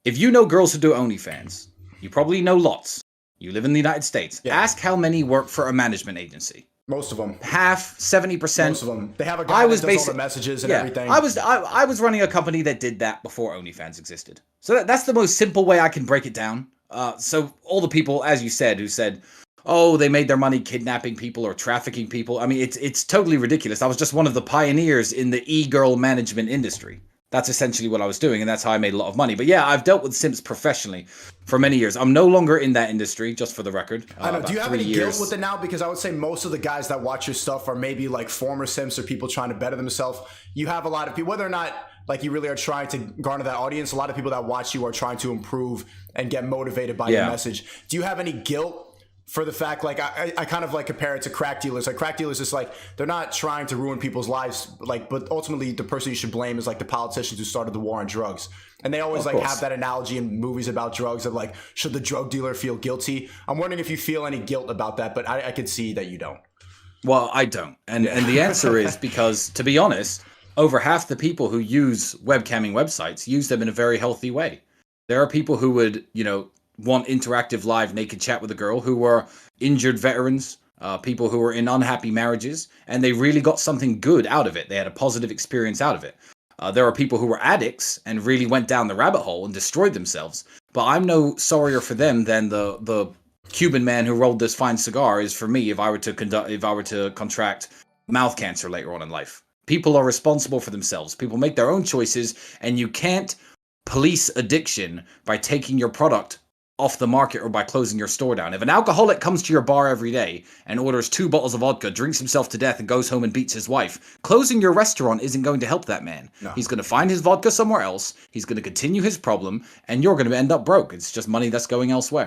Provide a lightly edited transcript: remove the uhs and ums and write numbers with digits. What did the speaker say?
If you know girls who do OnlyFans, you probably know lots. You live in the United States. Yeah. Ask how many work for a management agency. Most of them. Half, 70%. Most of them. They have a guy that does all the messages and everything. I was running a company that did that before OnlyFans existed. So that's the most simple way I can break it down. So all the people, as you said, who said, oh, they made their money kidnapping people or trafficking people. I mean, it's totally ridiculous. I was just one of the pioneers in the e-girl management industry. That's essentially what I was doing, and that's how I made a lot of money. But yeah, I've dealt with simps professionally for many years. I'm no longer in that industry, just for the record. I know. Do you have any guilt with it now? Because I would say most of the guys that watch your stuff are maybe like former simps or people trying to better themselves. You have a lot of people, whether or not like you really are trying to garner that audience, a lot of people that watch you are trying to improve and get motivated by your message. Do you have any guilt for the fact, like, I kind of like compare it to crack dealers. Like, crack dealers is like, they're not trying to ruin people's lives, like, but ultimately the person you should blame is like the politicians who started the war on drugs. And they always like have that analogy in movies about drugs of like, should the drug dealer feel guilty? I'm wondering if you feel any guilt about that, but I could see that you don't. Well, I don't. And the answer is because, to be honest, over half the people who use webcamming websites use them in a very healthy way. There are people who would, want interactive live naked chat with a girl who were injured veterans, people who were in unhappy marriages, and they really got something good out of it. They had a positive experience out of it. There are people who were addicts and really went down the rabbit hole and destroyed themselves. But I'm no sorrier for them than the Cuban man who rolled this fine cigar is for me if I were to contract mouth cancer later on in life. People are responsible for themselves. People make their own choices, and you can't police addiction by taking your product off the market or by closing your store down. If an alcoholic comes to your bar every day and orders 2 bottles of vodka, drinks himself to death, and goes home and beats his wife, closing your restaurant isn't going to help that man. No. He's going to find his vodka somewhere else, he's going to continue his problem, and you're going to end up broke. It's just money that's going elsewhere.